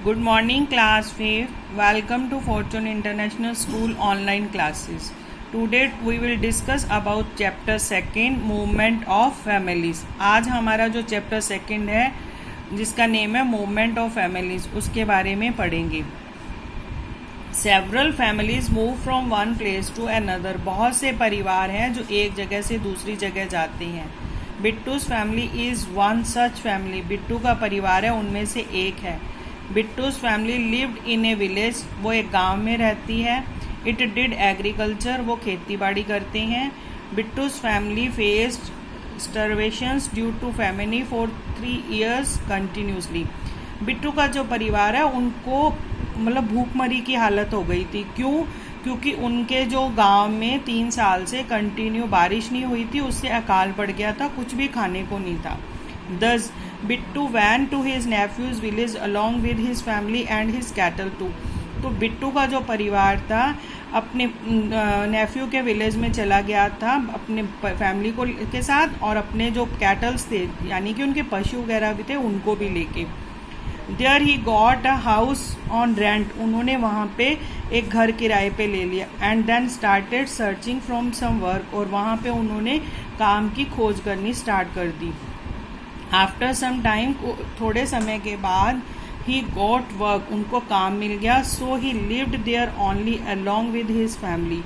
Good morning, class 5. Welcome to Fortune International School online classes. Today we will discuss about chapter 2 Movement of Families. आज हमारा जो chapter 2 है जिसका name है movement of families, उसके बारे में पढ़ेंगे. Several families move from one place to another. बहुत से परिवार हैं जो एक जगह से दूसरी जगह जाते हैं. Bittu's family is one such family. Bittu का परिवार है उनमें से एक है. Bittu's family lived in a village. वो एक गांव में रहती है. It did agriculture. वो खेती बाड़ी करते हैं. Bittu's family faced starvations due to famine for 3 years continuously. Bittu का जो परिवार है उनको मतलब भूखमरी की हालत हो गई थी. क्यों? क्योंकि उनके जो गांव में 3 साल से कंटिन्यू बारिश नहीं हुई थी, उससे अकाल पड़ गया था, कुछ भी खाने को नहीं था. Thus, Bittu went to his nephew's village along with his family and his cattle too. तो बिट्टू का जो परिवार था अपने नेफ्यू के विलेज में चला गया था अपने फैमिली को के साथ, और अपने जो कैटल्स थे यानी कि उनके पशु वगैरह भी थे उनको भी लेके. There he got a house on rent. उन्होंने वहाँ पे एक घर किराए पे ले लिया. And then started searching from some work. और वहाँ पे उन्होंने काम की खोज करनी स्टार्ट कर दी. आफ्टर सम टाइम, थोड़े समय के बाद, ही गॉट वर्क. उनको काम मिल गया. So he lived there only along with his family.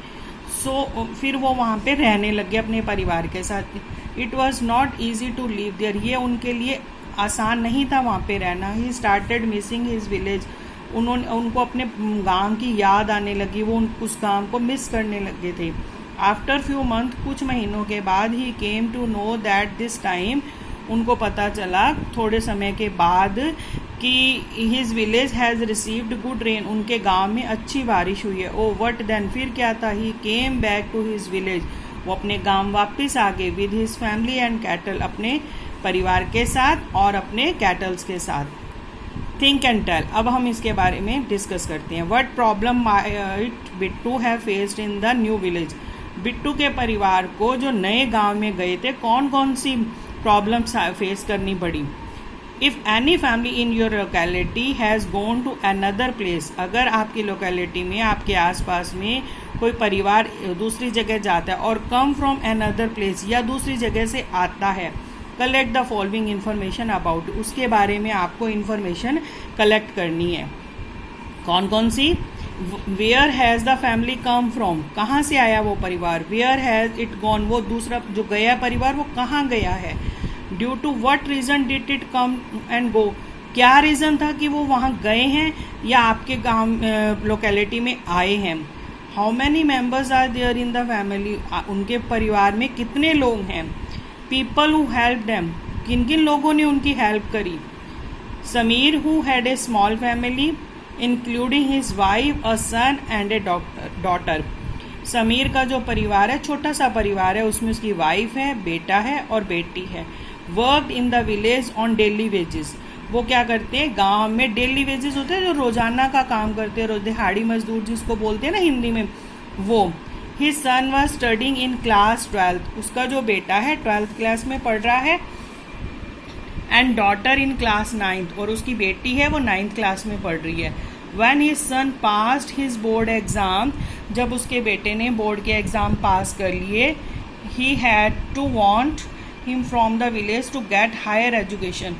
So फिर वो वहाँ पे रहने लग गए अपने परिवार के साथ. It was not easy to live there. ये उनके लिए आसान नहीं था वहाँ पे रहना. He started missing his village. उनको अपने गांव की याद आने लगी. वो उस गांव को मिस करने लगे थे. आफ्टर फ्यू मंथ, कुछ महीनों के बाद, he came to know that this time, उनको पता चला थोड़े समय के बाद कि his village has received good rain. उनके गांव में अच्छी बारिश हुई है. ओ व्हाट देन, फिर क्या था? He came back to his village. वो अपने गांव वापस आ गए. With his family and cattle. अपने परिवार के साथ और अपने कैटल्स के साथ. Think and tell. अब हम इसके बारे में डिस्कस करते हैं. What problem might Bittu have faced in the new village. Bittu के परिवार को जो नए गांव में गए थे कौन कौन सी प्रॉब्लम्स फेस करनी पड़ी. If any family in your locality has gone to another place. अगर आपकी लोकेलिटी में, आपके आसपास में कोई परिवार दूसरी जगह जाता है और कम फ्रॉम अनदर प्लेस, या दूसरी जगह से आता है, collect the following information about. उसके बारे में आपको इन्फॉर्मेशन कलेक्ट करनी है. कौन कौन सी? Where has the family come from. कहाँ से आया वो परिवार. Where has it gone. वो दूसरा जो गया परिवार वो कहाँ गया है. Due to what reason did it come and go. क्या रीज़न था कि वो वहाँ गए हैं या आपके गांव लोकेलिटी में आए हैं. How many members are there in the family. उनके परिवार में कितने लोग हैं. People who help them. किन किन लोगों ने उनकी हेल्प करी. Sameer who had a small family including his wife, a son and a daughter. Sameer का जो परिवार है छोटा सा परिवार है. उसमें उसकी वाइफ है, बेटा है और बेटी है. Worked in the village on daily wages. वो क्या करते हैं, गांव में डेली वेजेस होते हैं जो रोजाना का काम करते हैं, दिहाड़ी मजदूर जिसको बोलते हैं ना हिंदी में, वो. His son was studying in class 12. उसका जो बेटा है 12th क्लास में पढ़ रहा है. And daughter in class 9th. और उसकी बेटी है वो 9th क्लास में पढ़ रही है. When his son passed his board exam, जब उसके बेटे ने बोर्ड के एग्ज़ाम पास कर लिए, he had to want him from the village to get higher education.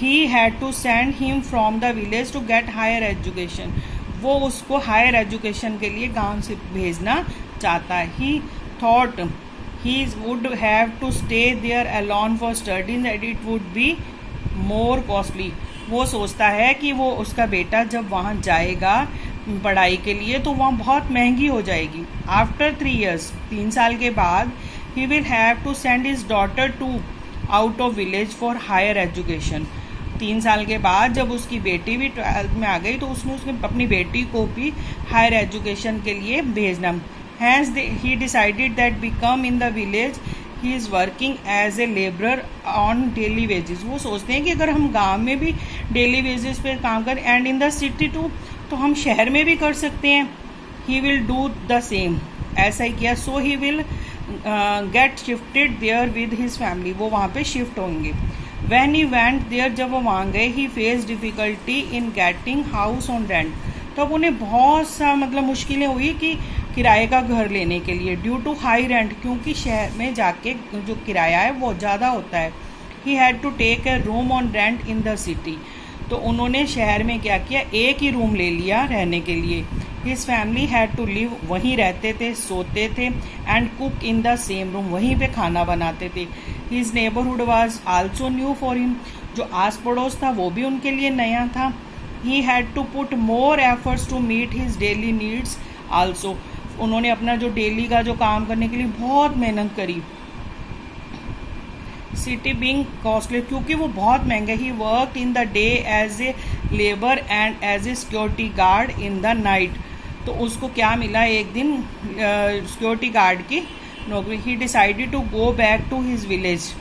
He had to send him from the village to get higher education. वो उसको higher education के लिए गांव से भेजना चाहता है. He thought he would have to stay there alone for studying, that it would be more costly. वो सोचता है कि वो उसका बेटा जब वहाँ जाएगा पढ़ाई के लिए तो वहाँ बहुत महंगी हो जाएगी. आफ्टर 3 years, 3 साल के बाद, he will have to send his daughter to out of village for higher education. 3 साल के बाद जब उसकी बेटी भी 12th में आ गई तो उसने अपनी बेटी को भी हायर एजुकेशन के लिए भेजना. Has he decided that become in the village he is working as a labourer on daily wages. वो सोचते हैं कि अगर हम गांव में भी डेली वेजेस पे काम करें and in the city too, तो हम शहर में भी कर सकते हैं. He will do the same. ऐसा ही किया. So he will get shifted there with his family. वो वहाँ पे शिफ्ट होंगे. When he went there, जब वो वहाँ गए, he faced difficulty in getting house on rent. तब उन्हें बहुत सा मतलब मुश्किलें हुई कि किराए का घर लेने के लिए, ड्यू टू हाई रेंट, क्योंकि शहर में जाके जो किराया है वो ज़्यादा होता है. He had to take a room on rent in the city. तो उन्होंने शहर में क्या किया, एक ही रूम ले लिया रहने के लिए. His family had to live, वहीं रहते थे, सोते थे, and cook in the same room, वहीं पे खाना बनाते थे. His neighbourhood was also new for him, जो आस पड़ोस था वो भी उनके लिए नया था. He had to put more efforts to meet his daily needs also. उन्होंने अपना जो डेली का जो काम करने के लिए बहुत मेहनत करी. सिटी बिंग कॉस्टली, क्योंकि वो बहुत महंगा. He work in the day as a labour and as a security guard in the night. तो उसको क्या मिला, एक दिन सिक्योरिटी गार्ड की नौकरी. He decided to go back to his village.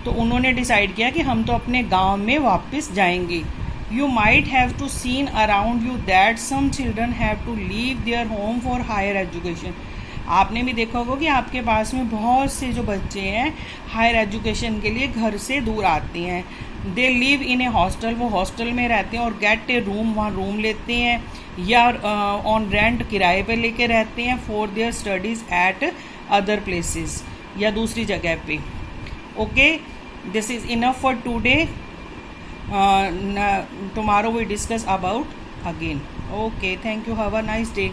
तो उन्होंने डिसाइड किया कि हम तो अपने गांव में वापस जाएंगे. You might have to seen around you that some children have to leave their home for higher education. आपने भी देखा होगा कि आपके पास में बहुत से जो बच्चे हैं हायर एजुकेशन के लिए घर से दूर आते हैं. They live in A hostel, वो हॉस्टल में रहते हैं, और गेट ए रूम, वहाँ रूम लेते हैं, या ऑन रेंट किराए पे लेके रहते हैं, for their studies eight other places, या दूसरी जगह पे. Okay, this is enough for today. Tomorrow we discuss about again. Okay, thank you. Have a nice day.